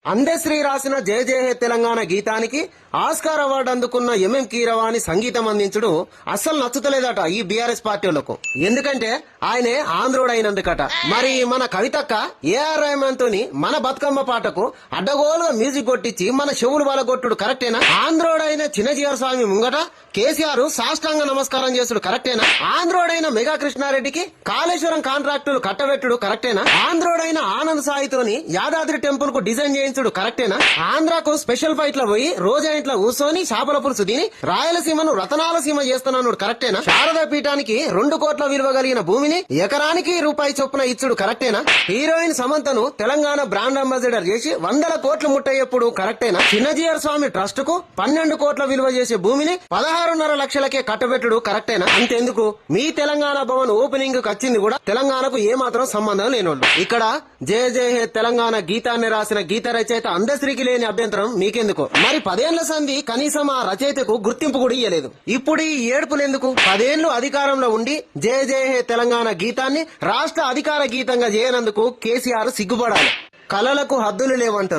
అందశ్రీ రాసిన జయ జయ హే Telangana గీతానికి Oscar award అందుకున్న MM Keeravani సంగీతం అందించడం అస్సలు నచ్చుతలేదట ఈ బీఆర్ఎస్ పార్టీలకు. ఎందుకంటే ఆయనే ఆంధ్రోడు అయినందుకట. మరి మన కవితక్క ఏఆర్ రెహమాన్ తోని మన బతుకమ్మ పాటకు అడ్డగోలుగా మ్యూజిక్ కొట్టించి మన చెవులు వలగొట్టుడు కరెక్టేనా? ఆంధ్రోడైన చిన్నజీఆర్ స్వామి ముంగట కేసీఆర్ సాష్టాంగ నమస్కారం చేసుడు కరెక్టేనా? ఆంధ్రోడైన మెగా కృష్ణారెడ్డికి కాళేశ్వరం కాంట్రాక్టులు కట్టబెట్టుడు కరెక్టేనా? ఆంధ్రోడైన ఆనంద్ సాయితోని యాదాద్రి టెంపుల్ కు డిజైన్ చేయించుడు కరెక్టేనా? ఆంధ్రాకు స్పెషల్ ఫ్లైట్ లో పోయి రోజా ఇంట్లో కూర్చొని చేపల పులుసు తిని రాయలసీమను రతనాల సీమ చేస్తున్నాడు కరెక్టేనా? శారదా పీఠానికి 2 కోట్ల విలువ కలిగిన భూమిని ఎకరానికి రూపాయి చొప్పున ఇచ్చుడు కరెక్టేనా? హీరోయిన్ సమంతను తెలంగాణ బ్రాండ్ అంబాసిడర్ చేసి 100 కోట్లు ముట్టయ్యప్పుడు కరెక్టేనా? చిన్నజీఆర్ స్వామి ట్రస్ట్ కు 12 కోట్ల విలువ చేసే భూమిని 16.5 లక్షలకే కట్టబెట్టుడు కరెక్టేనా? అంతెందుకు, మీ తెలంగాణ భవన్ ఓపెనింగ్ కు వచ్చింది కూడా తెలంగాణకు ఏమాత్రం సంబంధం లేనోళ్ళు. ఇక్కడ జయ జయ హే తెలంగాణ గీతాన్ని రాసిన గీత రచయిత అందశ్రీకి లేని అభ్యంతరం మీకెందుకు? మరి 10 ఏళ్ల సంధి కనీసం ఆ రచయితకు గుర్తింపు కూడా ఇయ్యలేదు. ఇప్పుడు ఈ ఏడుపులెందుకు? 10 ఏళ్లు అధికారంలో ఉండి జయ జయ హే తెలంగాణ గీతాన్ని రాష్ట్ర అధికార గీతంగా చేయనందుకు కేసీఆర్ సిగ్గుపడాలి. కలలకు హద్దులు లేవంటారు.